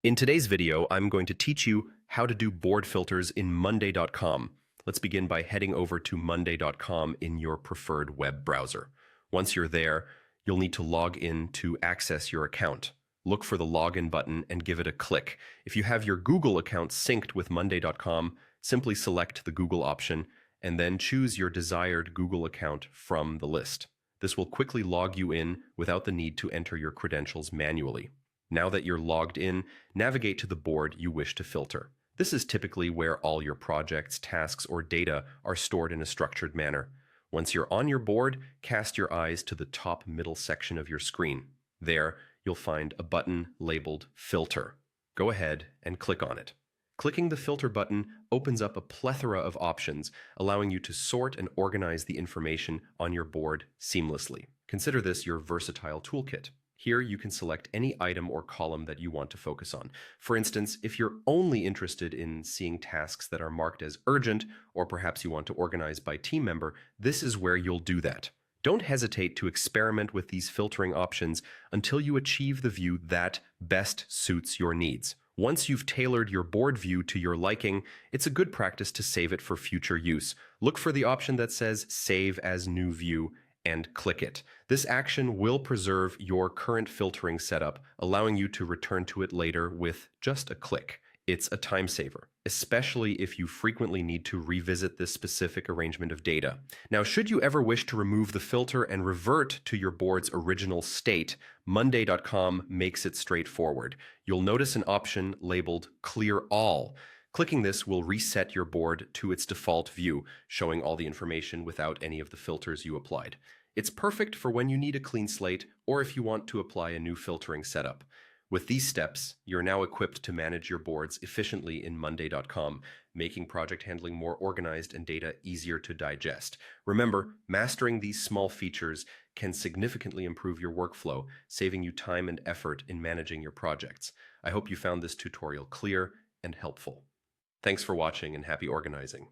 In today's video, I'm going to teach you how to do board filters in Monday.com. Let's begin by heading over to Monday.com in your preferred web browser. Once you're there, you'll need to log in to access your account. Look for the login button and give it a click. If you have your Google account synced with Monday.com, simply select the Google option and then choose your desired Google account from the list. This will quickly log you in without the need to enter your credentials manually. Now that you're logged in, navigate to the board you wish to filter. This is typically where all your projects, tasks, or data are stored in a structured manner. Once you're on your board, cast your eyes to the top middle section of your screen. There, you'll find a button labeled Filter. Go ahead and click on it. Clicking the Filter button opens up a plethora of options, allowing you to sort and organize the information on your board seamlessly. Consider this your versatile toolkit. Here you can select any item or column that you want to focus on. For instance, if you're only interested in seeing tasks that are marked as urgent, or perhaps you want to organize by team member, this is where you'll do that. Don't hesitate to experiment with these filtering options until you achieve the view that best suits your needs. Once you've tailored your board view to your liking, it's a good practice to save it for future use. Look for the option that says Save as New View and click it. This action will preserve your current filtering setup, allowing you to return to it later with just a click. It's a time saver, especially if you frequently need to revisit this specific arrangement of data. Now, should you ever wish to remove the filter and revert to your board's original state, Monday.com makes it straightforward. You'll notice an option labeled Clear All. Clicking this will reset your board to its default view, showing all the information without any of the filters you applied. It's perfect for when you need a clean slate or if you want to apply a new filtering setup. With these steps, you're now equipped to manage your boards efficiently in Monday.com, making project handling more organized and data easier to digest. Remember, mastering these small features can significantly improve your workflow, saving you time and effort in managing your projects. I hope you found this tutorial clear and helpful. Thanks for watching and happy organizing.